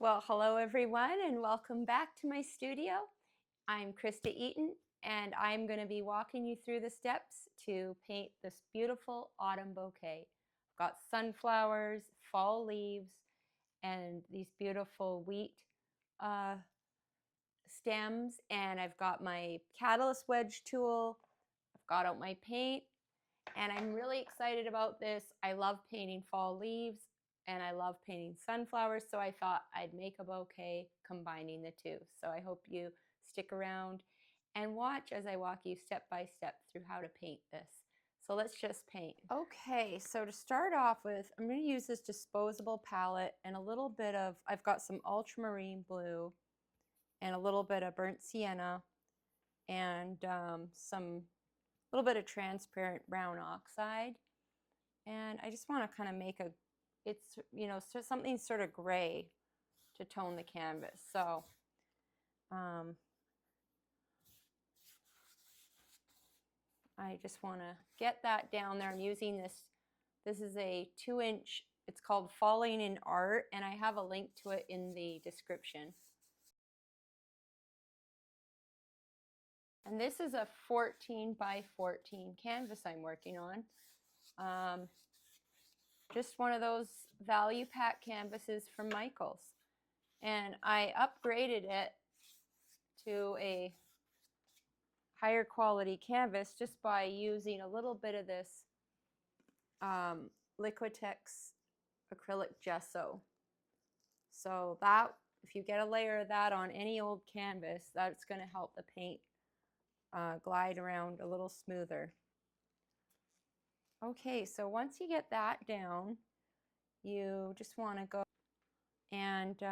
Well, hello everyone and welcome back to my studio. I'm Krista Eaton and I'm going to be walking you through the steps to paint this beautiful autumn bouquet. I've got sunflowers, fall leaves, and these beautiful wheat stems, and I've got my catalyst wedge tool. I've got out my paint and I'm really excited about this. I love painting fall leaves and I love painting sunflowers, so I thought I'd make a bouquet combining the two. So I hope you stick around and watch as I walk you step by step through how to paint this. So let's just paint. Okay, so to start off with, I'm going to use this disposable palette and a little bit of, I've got some ultramarine blue and a little bit of burnt sienna and some little bit of transparent brown oxide, and I just want to kind of make it's something sort of gray to tone the canvas. So I just want to get that down there. I'm using this is a 2-inch, it's called Falling in Art, and I have a link to it in the description. And this is a 14 by 14 canvas I'm working on. Just one of those value pack canvases from Michaels. And I upgraded it to a higher quality canvas just by using a little bit of this Liquitex acrylic gesso. So that, if you get a layer of that on any old canvas, that's going to help the paint glide around a little smoother. Okay, so once you get that down, you just want to go and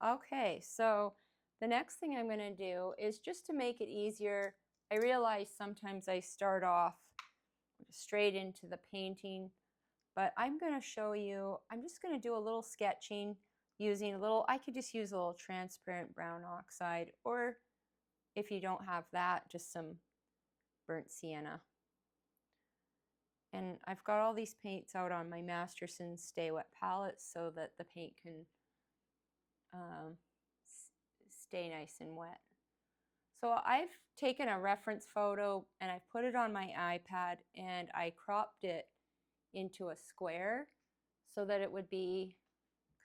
okay, so the next thing I'm going to do is, just to make it easier, I realize sometimes I start off straight into the painting, but I'm going to show you, I'm just going to do a little sketching using a little, I could just use a little transparent brown oxide, or if you don't have that, just some burnt sienna. And I've got all these paints out on my Masterson Stay Wet palette so that the paint can stay nice and wet. So I've taken a reference photo and I put it on my iPad and I cropped it into a square so that it would be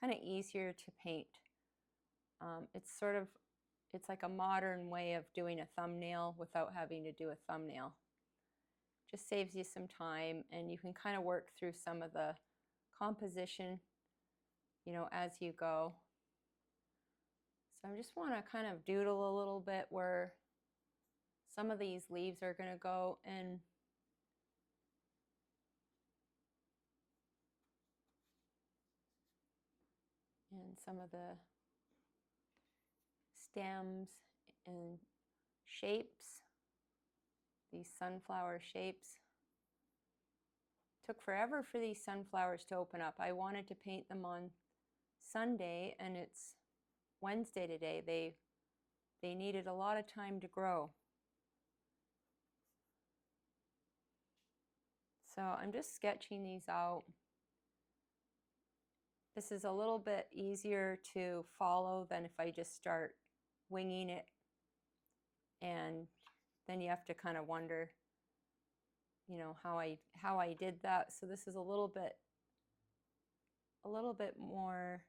kind of easier to paint. It's like a modern way of doing a thumbnail without having to do a thumbnail. Just saves you some time, and you can kind of work through some of the composition, as you go. So I just want to kind of doodle a little bit where some of these leaves are going to go, and some of the stems and shapes, these sunflower shapes. Took forever for these sunflowers to open up. I wanted to paint them on Sunday, and it's Wednesday today. They needed a lot of time to grow. So I'm just sketching these out. This is a little bit easier to follow than if I just start winging it, and then you have to kind of wonder, how I did that. So this is a little bit more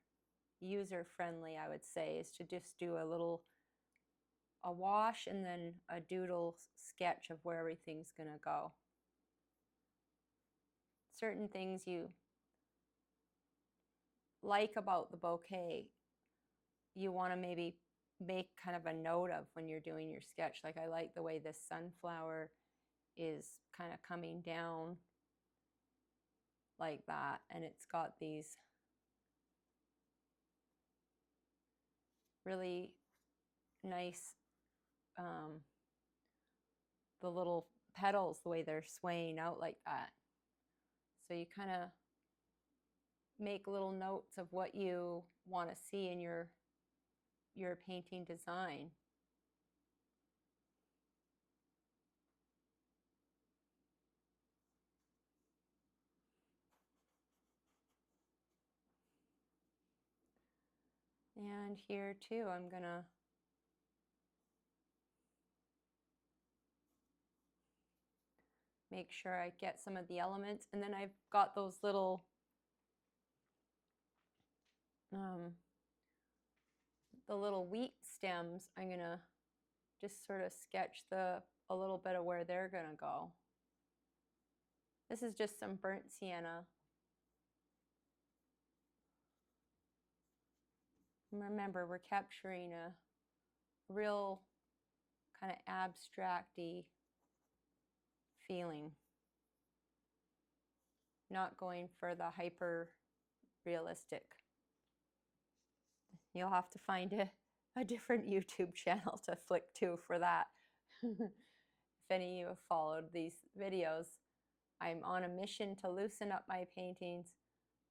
user friendly, I would say, is to just do a wash and then a doodle sketch of where everything's going to go. Certain things you like about the bouquet, you want to maybe make kind of a note of when you're doing your sketch. Like, I like the way this sunflower is kind of coming down like that, and it's got these really nice the little petals, the way they're swaying out like that. So you kind of make little notes of what you want to see in your painting design. And here too, I'm gonna make sure I get some of the elements. And then I've got those little the little wheat stems. I'm gonna just sort of sketch a little bit of where they're gonna go. This is just some burnt sienna. Remember, we're capturing a real kind of abstract-y feeling, not going for the hyper realistic. You'll have to find a different YouTube channel to flick to for that. If any of you have followed these videos, I'm on a mission to loosen up my paintings,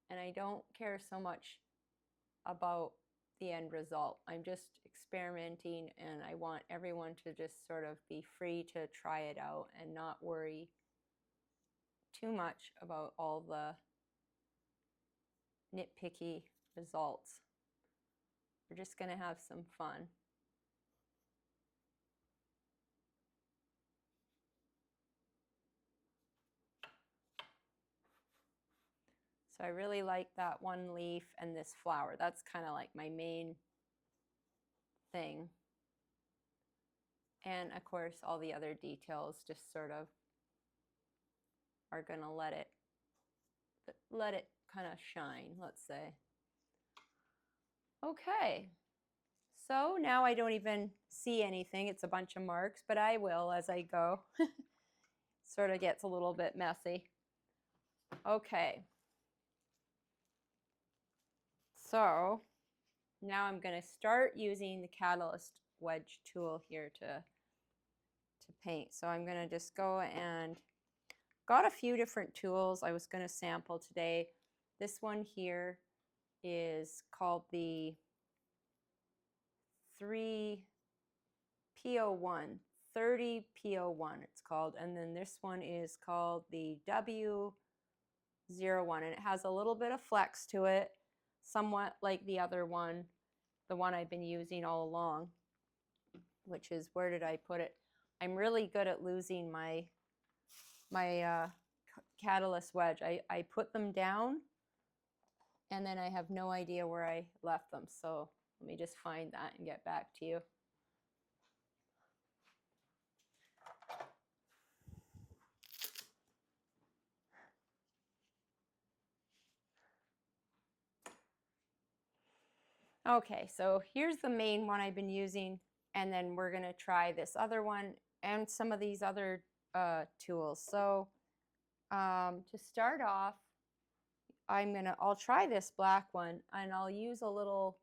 and I don't care so much about the end result. I'm just experimenting, and I want everyone to just sort of be free to try it out and not worry too much about all the nitpicky results. We're just going to have some fun. So I really like that one leaf and this flower. That's kind of like my main thing. And of course, all the other details just sort of are going to let it kind of shine, let's say. Okay. So now I don't even see anything. It's a bunch of marks, but I will as I go. Sort of gets a little bit messy. Okay. So now I'm going to start using the Catalyst wedge tool here to paint. So I'm going to just go and got a few different tools I was going to sample today. This one here is called the 3PO1, 30PO1 it's called. And then this one is called the W01, and it has a little bit of flex to it, somewhat like the other one, the one I've been using all along, which is, where did I put it? I'm really good at losing my Catalyst wedge. I put them down and then I have no idea where I left them. So let me just find that and get back to you. Okay, so here's the main one I've been using, and then we're going to try this other one and some of these other tools. So to start off, I'll try this black one, and I'll use a little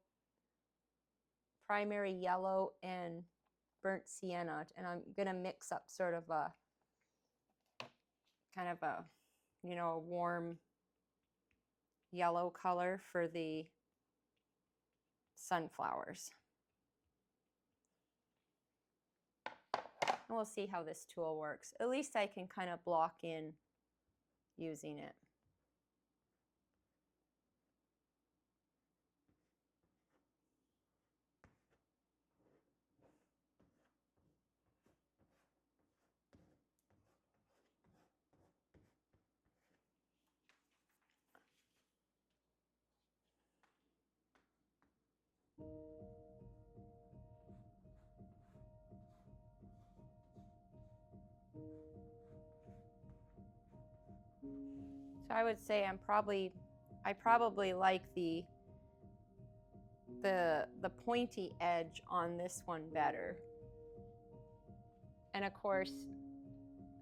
primary yellow and burnt sienna, and I'm going to mix up sort of a kind of a, you know, a warm yellow color for the sunflowers. And we'll see how this tool works. At least I can kind of block in using it. So I would say I probably like the pointy edge on this one better. And of course,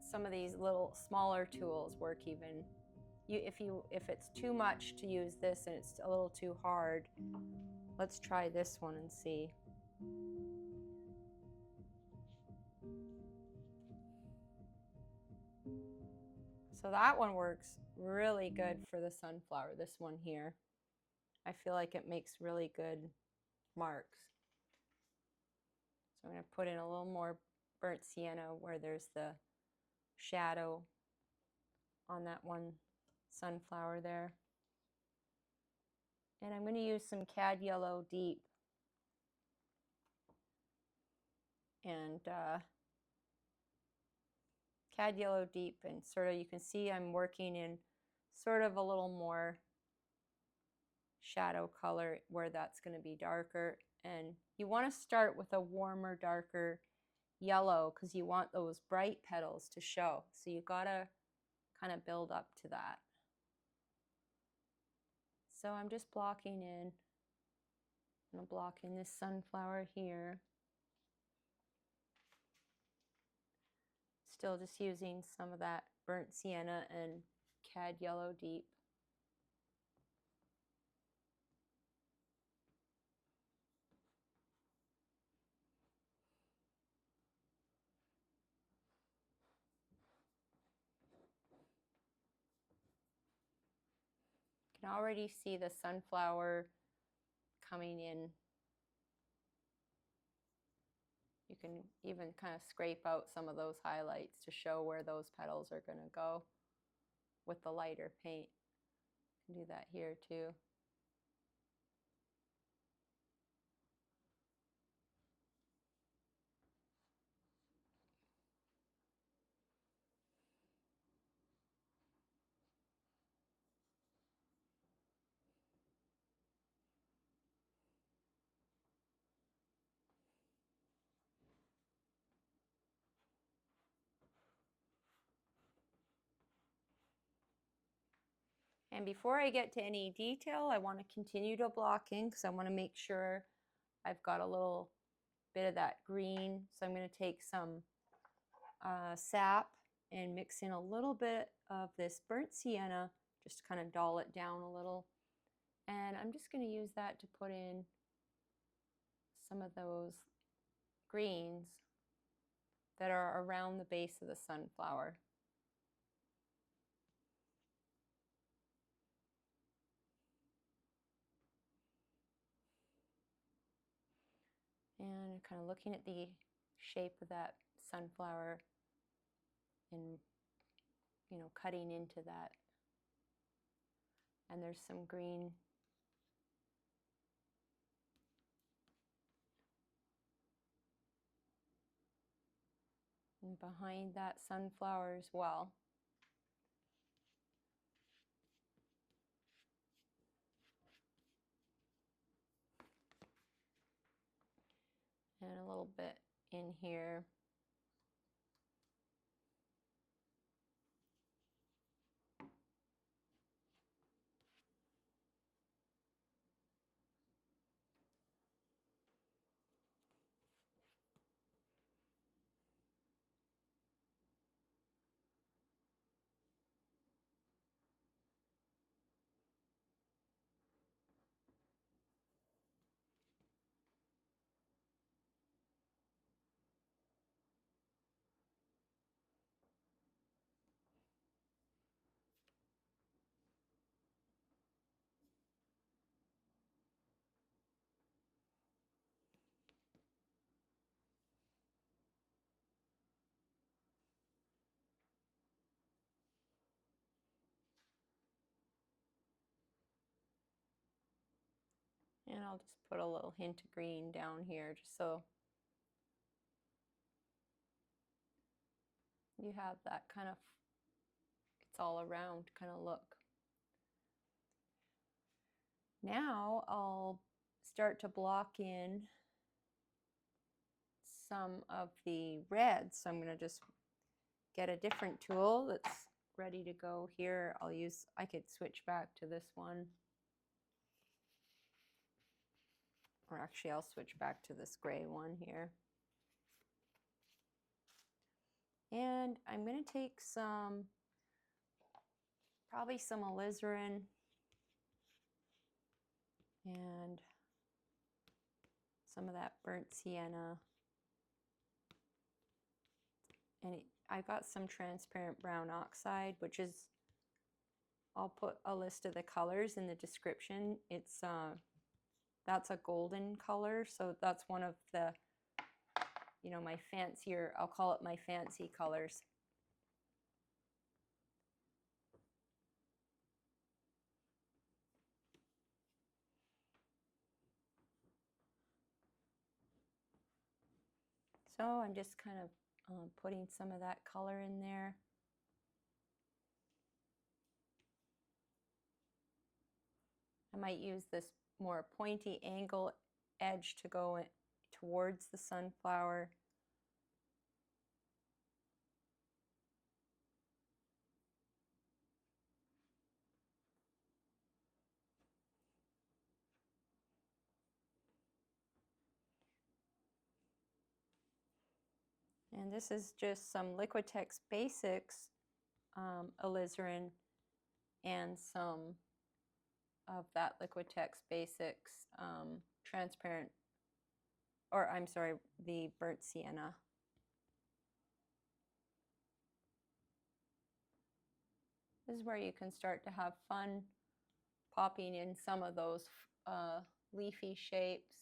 some of these little smaller tools work even. If it's too much to use this and it's a little too hard, let's try this one and see. So that one works really good for the sunflower, this one here. I feel like it makes really good marks. So I'm going to put in a little more burnt sienna where there's the shadow on that one sunflower there. And I'm going to use some Cad Yellow Deep. And Cad Yellow Deep, and sort of you can see I'm working in sort of a little more shadow color where that's going to be darker. And you want to start with a warmer, darker yellow because you want those bright petals to show. So you got to kind of build up to that. So I'm just blocking in. I'm going to block in this sunflower here. Still just using some of that burnt sienna and Cad Yellow Deep. You can already see the sunflower coming in. You can even kind of scrape out some of those highlights to show where those petals are going to go with the lighter paint. You can do that here too. And before I get to any detail, I want to continue to block in because I want to make sure I've got a little bit of that green. So I'm going to take some sap and mix in a little bit of this burnt sienna, just to kind of dull it down a little. And I'm just going to use that to put in some of those greens that are around the base of the sunflower. And kind of looking at the shape of that sunflower and, you know, cutting into that. And there's some green and behind that sunflower as well. And a little bit in here. And I'll just put a little hint of green down here just so you have that kind of, it's all around kind of look. Now I'll start to block in some of the reds. So I'm going to just get a different tool that's ready to go here. I could switch back to this one. Or actually I'll switch back to this gray one here. And I'm going to take some, probably some alizarin and some of that burnt sienna. And I got some transparent brown oxide, which is, I'll put a list of the colors in the description. It's that's a golden color, so that's one of the, you know, my fancier, I'll call it my fancy colors. So I'm just kind of putting some of that color in there. I might use this more pointy angle edge to go towards the sunflower. And this is just some Liquitex Basics alizarin and some of that Liquitex Basics transparent, or I'm sorry, the burnt sienna. This is where you can start to have fun popping in some of those leafy shapes.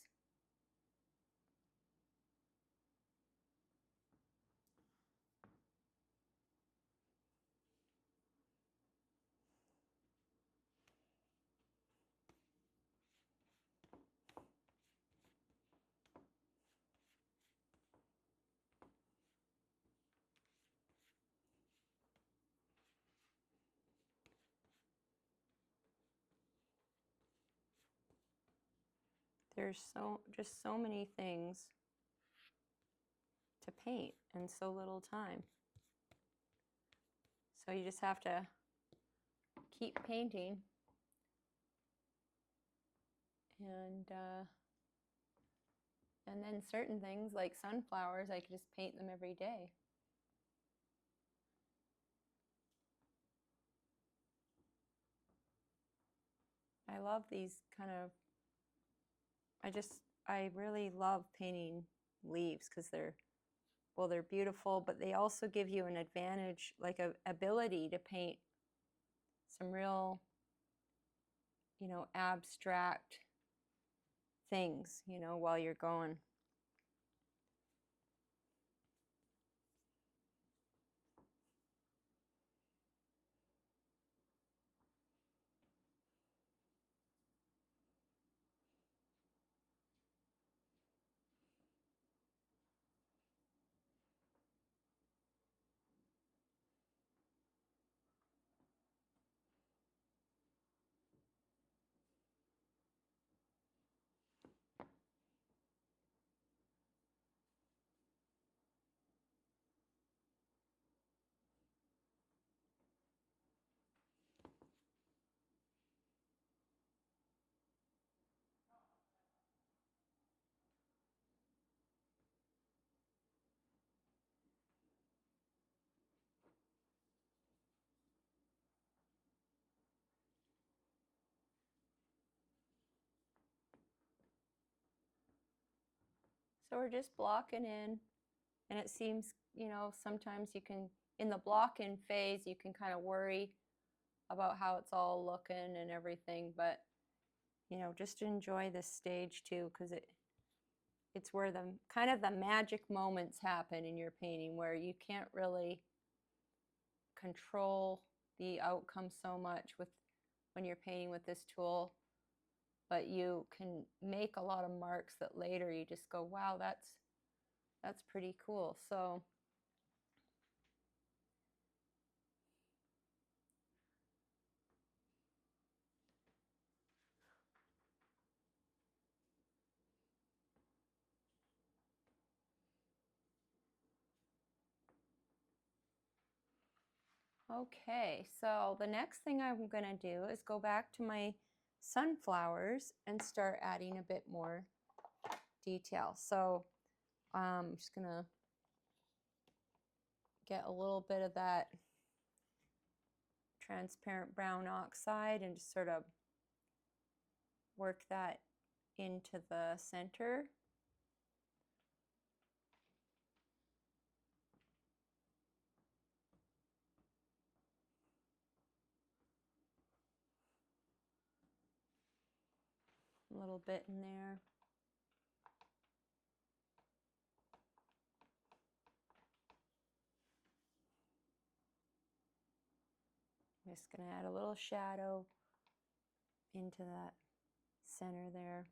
There's just so many things to paint in so little time. So you just have to keep painting, and then certain things like sunflowers, I could just paint them every day. I love these kind of, I really love painting leaves because they're beautiful, but they also give you an advantage, like a ability to paint some real, abstract things, while you're going. So we're just blocking in, and it seems, sometimes you can, in the block-in phase, you can kind of worry about how it's all looking and everything, but, just enjoy this stage too, because it's where the kind of the magic moments happen in your painting, where you can't really control the outcome so much when you're painting with this tool, but you can make a lot of marks that later you just go, wow, that's pretty cool. So okay, so the next thing I'm going to do is go back to my sunflowers and start adding a bit more detail. So I'm just going to get a little bit of that transparent brown oxide and just sort of work that into the center. A little bit in there. I'm just going to add a little shadow into that center there.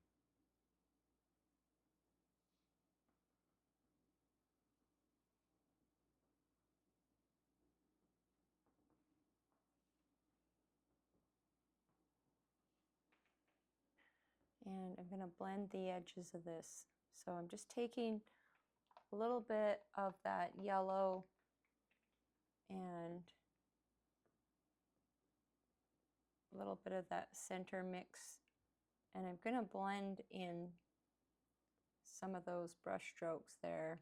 And I'm going to blend the edges of this. So I'm just taking a little bit of that yellow and a little bit of that center mix, and I'm going to blend in some of those brush strokes there.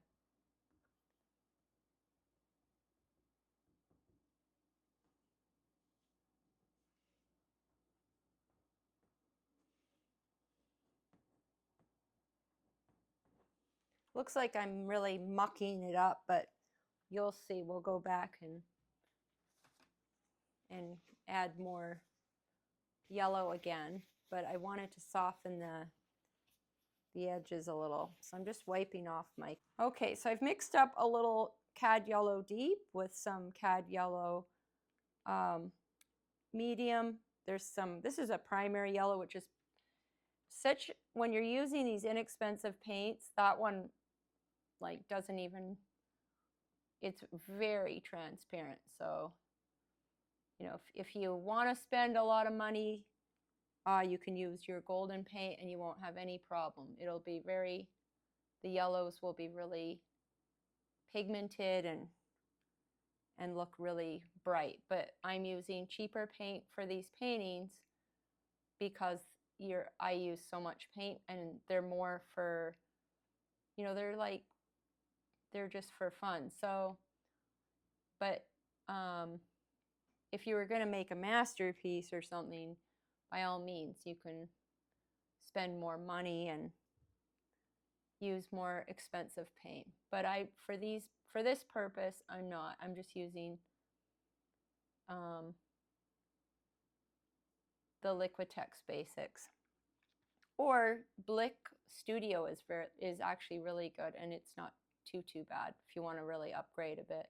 Looks like I'm really mucking it up, but you'll see. We'll go back and add more yellow again, but I wanted to soften the edges a little. So I'm just wiping off my... Okay, so I've mixed up a little cad yellow deep with some cad yellow medium. There's some, this is a primary yellow, which is such, when you're using these inexpensive paints, that one like doesn't even, it's very transparent. So, you know, if you want to spend a lot of money, you can use your golden paint and you won't have any problem. It'll be very, the yellows will be really pigmented and look really bright. But I'm using cheaper paint for these paintings because I use so much paint, and they're more for, you know, they're just for fun. So, but if you were going to make a masterpiece or something, by all means, you can spend more money and use more expensive paint. But for this purpose, I'm not. I'm just using the Liquitex Basics. Or Blick Studio is actually really good, and it's not too bad if you want to really upgrade a bit.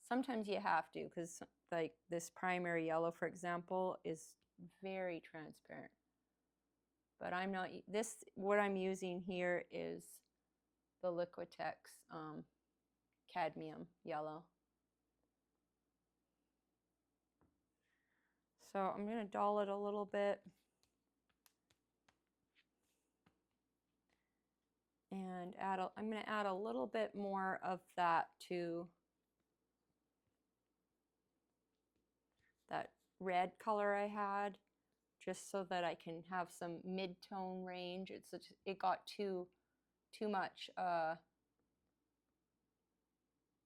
Sometimes you have to, because like this primary yellow, for example, is very transparent. But I'm not, what I'm using here is the Liquitex cadmium yellow. So I'm going to dull it a little bit. And I'm going to add a little bit more of that to that red color I had, just so that I can have some mid-tone range. It got too much,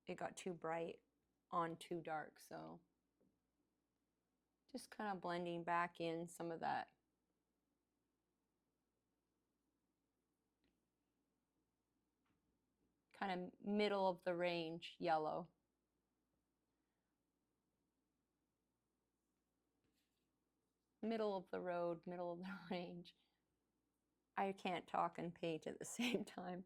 it got too bright on too dark, so just kind of blending back in some of that kind of middle of the range yellow. Middle of the road, middle of the range. I can't talk and paint at the same time.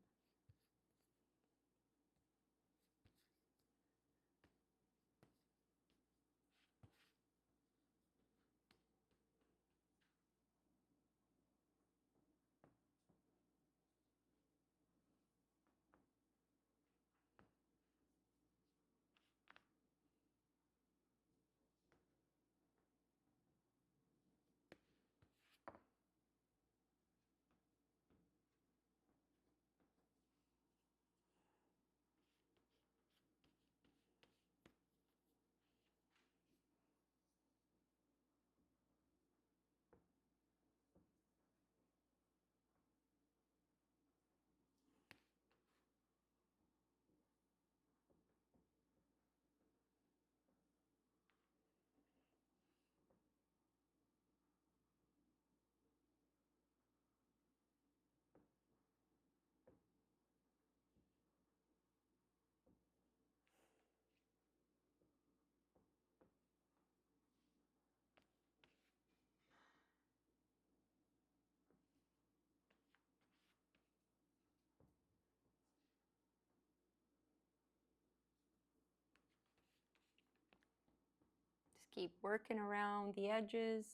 Just keep working around the edges.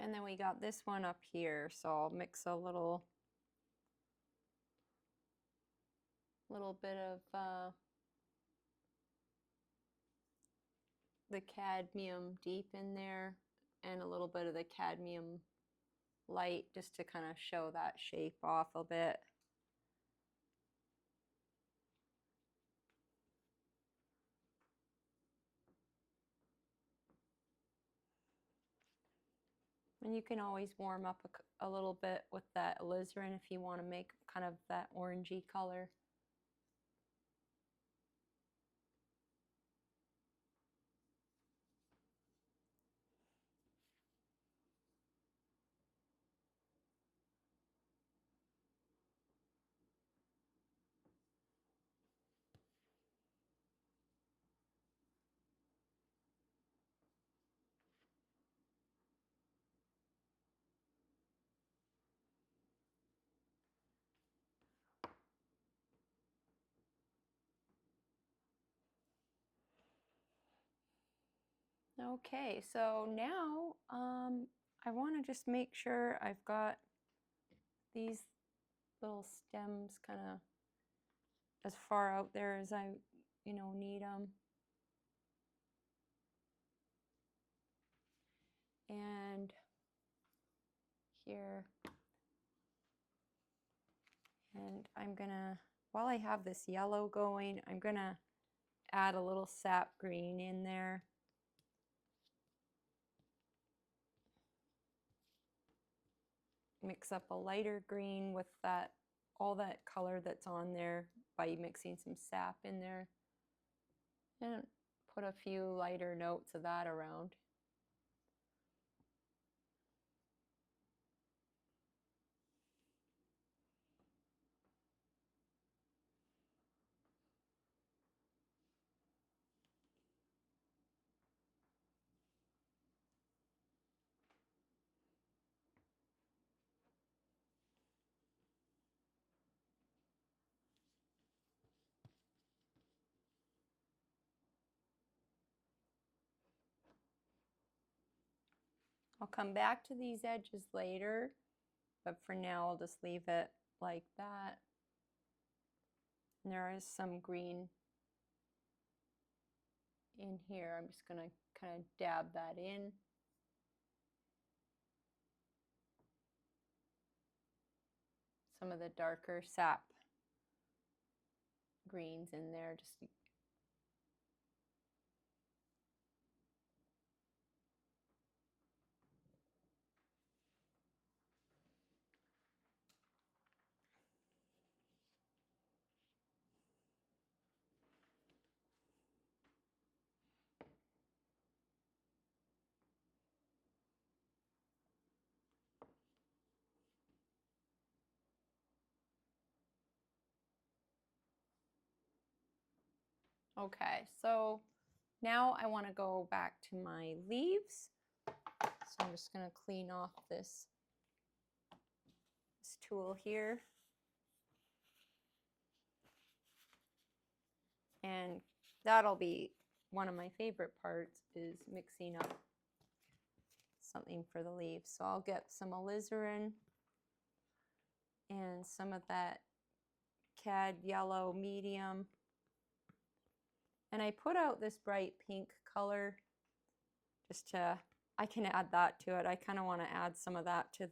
And then we got this one up here, so I'll mix a little bit of the cadmium deep in there and a little bit of the cadmium light just to kind of show that shape off a bit. And you can always warm up a little bit with that alizarin if you want to make kind of that orangey color. Okay, so now I want to just make sure I've got these little stems kind of as far out there as I, need them. And here, and I'm gonna, while I have this yellow going, I'm gonna add a little sap green in there. Mix up a lighter green with all that color that's on there by mixing some sap in there. And put a few lighter notes of that around. I'll come back to these edges later, but for now I'll just leave it like that. And there is some green in here. I'm just going to kind of dab that in. Some of the darker sap greens in there, just okay. So now I want to go back to my leaves. So I'm just going to clean off this tool here. And that'll be one of my favorite parts, is mixing up something for the leaves. So I'll get some alizarin and some of that cad yellow medium. And I put out this bright pink color just to, I can add that to it. I kind of want to add some of that to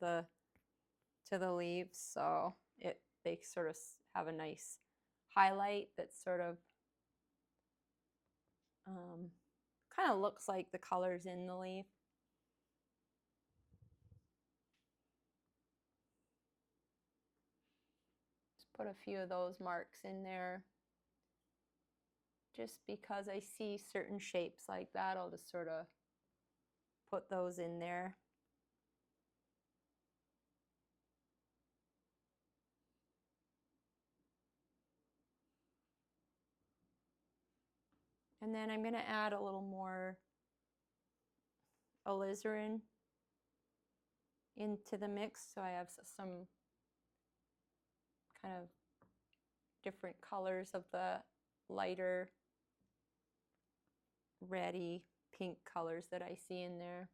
the leaves, so they sort of have a nice highlight that sort of kind of looks like the colors in the leaf. Just put a few of those marks in there. Just because I see certain shapes like that, I'll just sort of put those in there. And then I'm going to add a little more alizarin into the mix, so I have some kind of different colors of the lighter reddy pink colors that I see in there.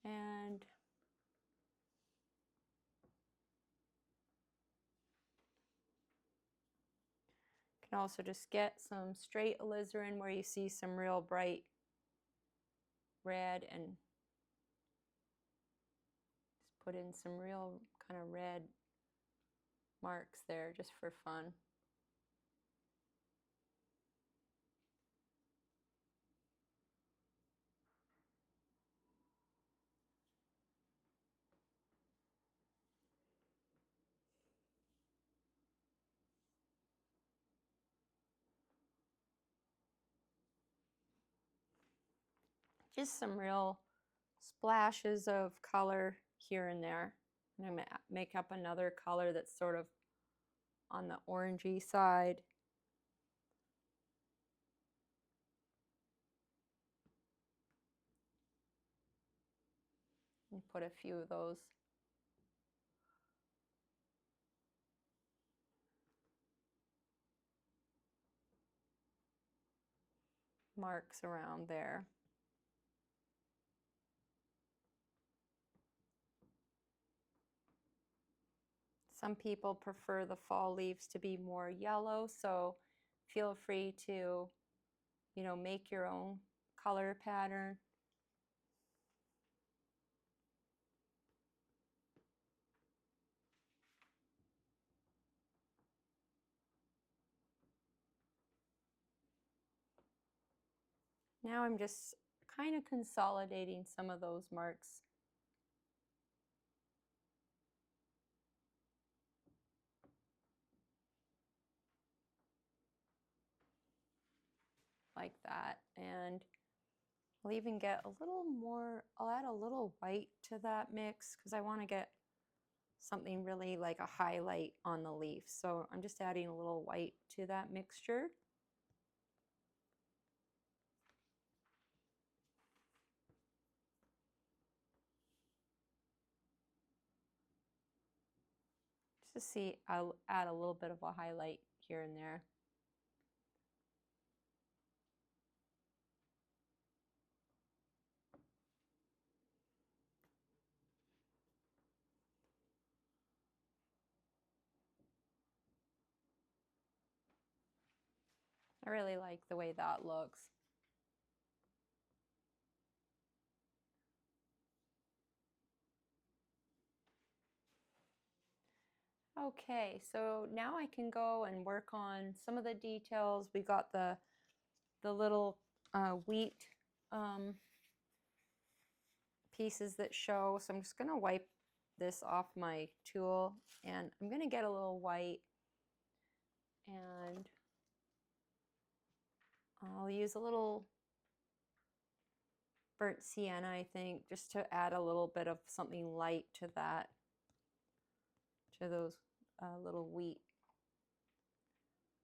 And you can also just get some straight alizarin where you see some real bright red, and just put in some real kind of red marks there just for fun. Just some real splashes of color here and there. And I'm going to make up another color that's sort of on the orangey side. And put a few of those marks around there. Some people prefer the fall leaves to be more yellow, so feel free to, make your own color pattern. Now I'm just kind of consolidating some of those marks. Like that, and I'll even get a little more, I'll add a little white to that mix because I want to get something really like a highlight on the leaf. So I'm just adding a little white to that mixture. Just to see, I'll add a little bit of a highlight here and there. I really like the way that looks. Okay, so now I can go and work on some of the details. We got the little wheat pieces that show. So I'm just going to wipe this off my tool, and I'm going to get a little white, and I'll use a little burnt sienna, I think, just to add a little bit of something light to that, to those little wheat.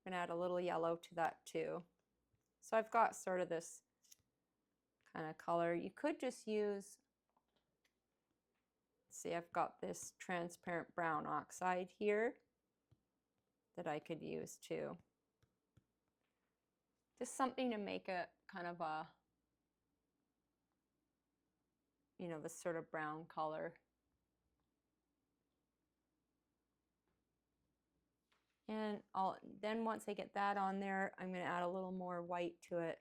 I'm going to add a little yellow to that too. So I've got sort of this kind of color. You could just use, see, I've got this transparent brown oxide here that I could use too. Just something to make it kind of a, this sort of brown color. And then once I get that on there, I'm going to add a little more white to it.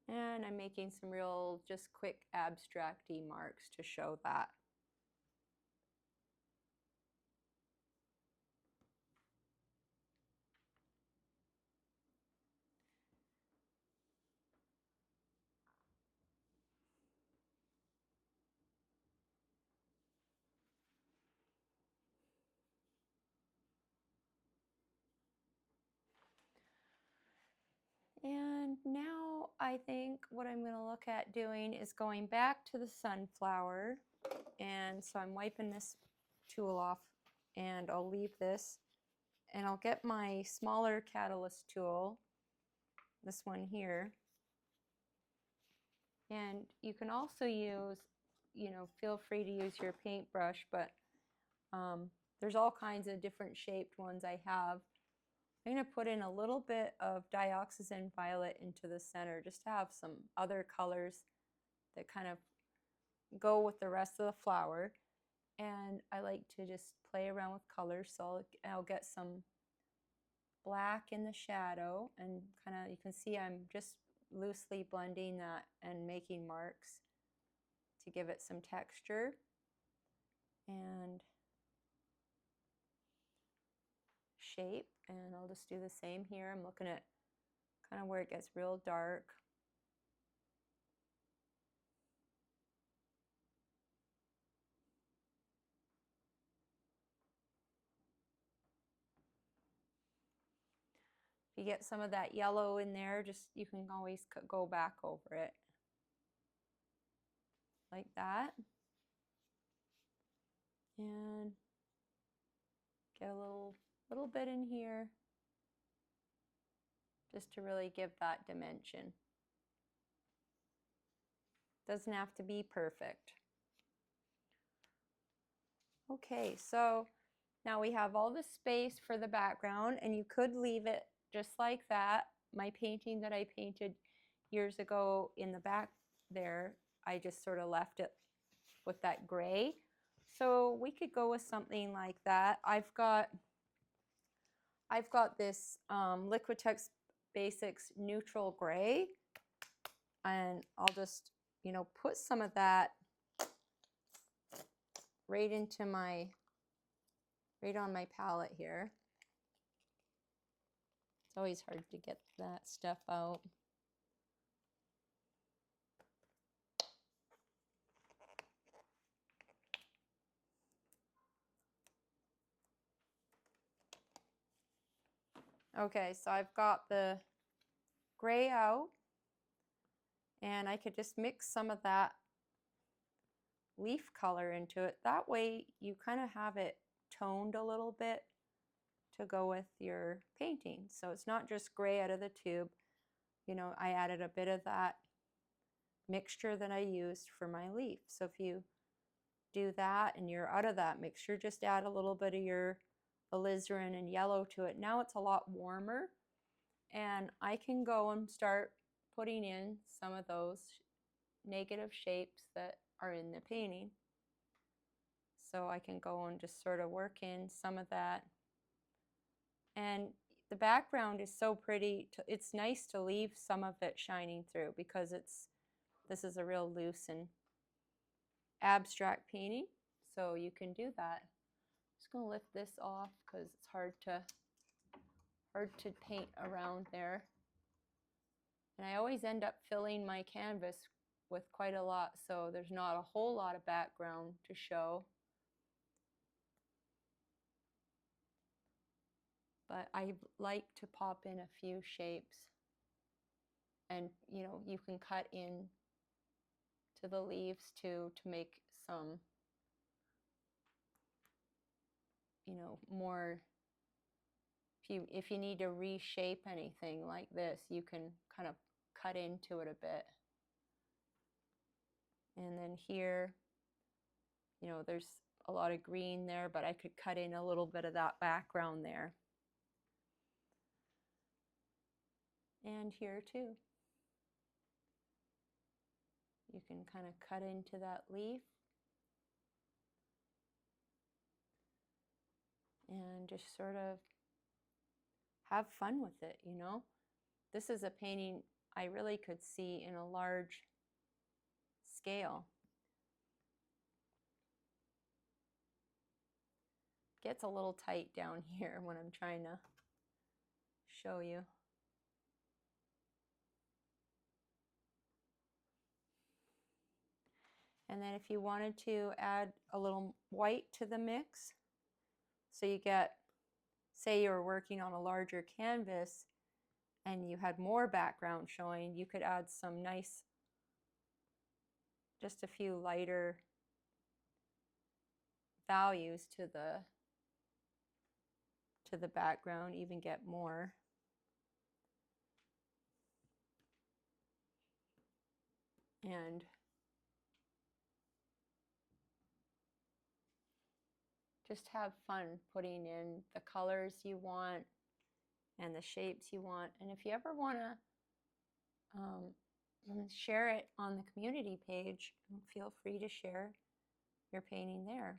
And I'm making some real just quick abstract-y marks to show that. And now I think what I'm going to look at doing is going back to the sunflower. And so I'm wiping this tool off, and I'll leave this, and I'll get my smaller catalyst tool, this one here. And you can also use, feel free to use your paintbrush, but There's all kinds of different shaped ones I have. I'm going to put in a little bit of dioxazine violet into the center just to have some other colors that kind of go with the rest of the flower. And I like to just play around with colors, so I'll get some black in the shadow, and kind of, you can see I'm just loosely blending that and making marks to give it some texture. And shape, and I'll just do the same here. I'm looking at kind of where it gets real dark. If you get some of that yellow in there, just, you can always go back over it like that. And get a little bit in here just to really give that dimension. Doesn't have to be perfect. Okay, so now we have all the space for the background, and you could leave it just like that. My painting that I painted years ago in the back there, I just sort of left it with that gray. So we could go with something like that. I've got this Liquitex Basics neutral gray, and I'll just, you know, put some of that right into right on my palette here. It's always hard to get that stuff out. Okay, so I've got the gray out, and I could just mix some of that leaf color into it. That way you kind of have it toned a little bit to go with your painting. So it's not just gray out of the tube. You know, I added a bit of that mixture that I used for my leaf. So if you do that and you're out of that mixture, just add a little bit of your alizarin and yellow to it. Now it's a lot warmer, and I can go and start putting in some of those negative shapes that are in the painting. So I can go and just sort of work in some of that. And the background is so pretty. It's nice to leave some of it shining through, because this is a real loose and abstract painting. So you can do that. I'm just going to lift this off because it's hard to paint around there. And I always end up filling my canvas with quite a lot, so there's not a whole lot of background to show. But I like to pop in a few shapes, and you know, you can cut in to the leaves too to make some, you know, more, if you need to reshape anything like this, you can kind of cut into it a bit. And then here, you know, there's a lot of green there, but I could cut in a little bit of that background there. And here too. You can kind of cut into that leaf and just sort of have fun with it, you know. This is a painting I really could see in a large scale. Gets a little tight down here when I'm trying to show you. And then if you wanted to add a little white to the mix, so you get, say you were working on a larger canvas and you had more background showing, you could add some nice, just a few lighter values to the background, even get more. And just have fun putting in the colors you want and the shapes you want. And if you ever want to share it on the community page, feel free to share your painting there.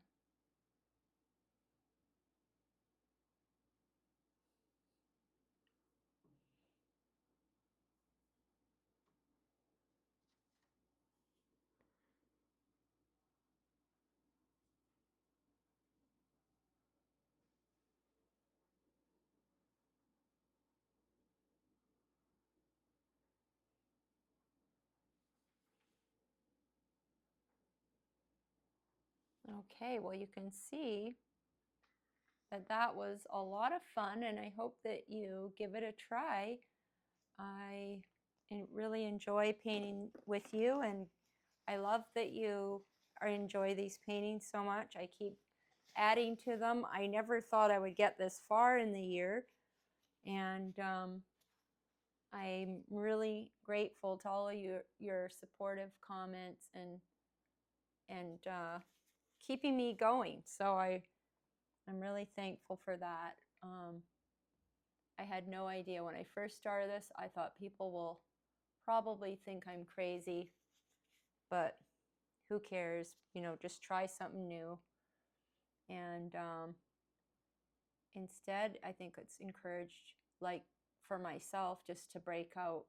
Okay, well, you can see that that was a lot of fun, and I hope that you give it a try. I really enjoy painting with you, and I love that you enjoy these paintings so much. I keep adding to them. I never thought I would get this far in the year, and I'm really grateful to all of your supportive comments and keeping me going. So I'm really thankful for that. I had no idea when I first started this. I thought people will probably think I'm crazy, but who cares? You know, just try something new. And instead, I think it's encouraged, like for myself, just to break out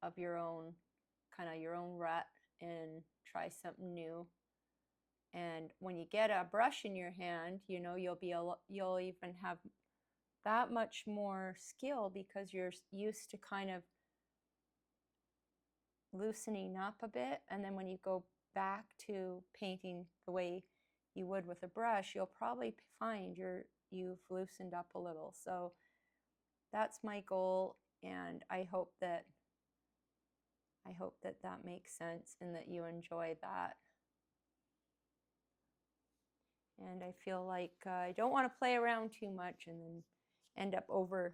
of your own rut and try something new. And when you get a brush in your hand, you know, you'll even have that much more skill because you're used to kind of loosening up a bit. And then when you go back to painting the way you would with a brush, you'll probably find you've loosened up a little. So that's my goal, and I hope that that makes sense and that you enjoy that. And I feel like I don't want to play around too much and then end up overdoing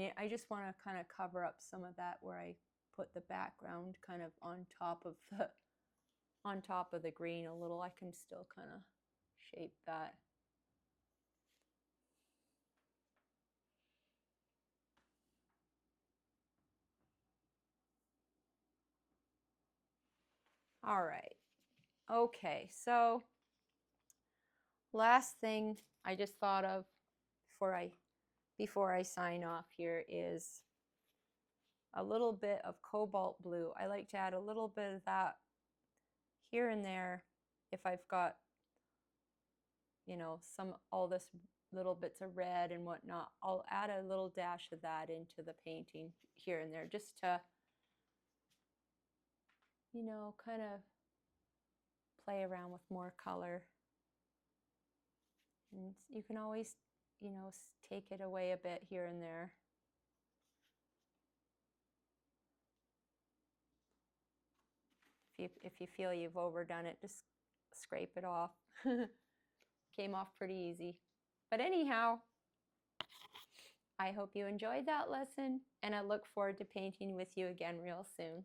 it. I just want to kind of cover up some of that where I put the background kind of on top of the green a little. I can still kind of shape that. All right. Okay, so last thing I just thought of before I sign off here is a little bit of cobalt blue. I like to add a little bit of that here and there if I've got, you know, all this little bits of red and whatnot. I'll add a little dash of that into the painting here and there just to, you know, kind of play around with more color. And you can always, you know, take it away a bit here and there. If you feel you've overdone it, just scrape it off. Came off pretty easy. But anyhow, I hope you enjoyed that lesson, and I look forward to painting with you again real soon.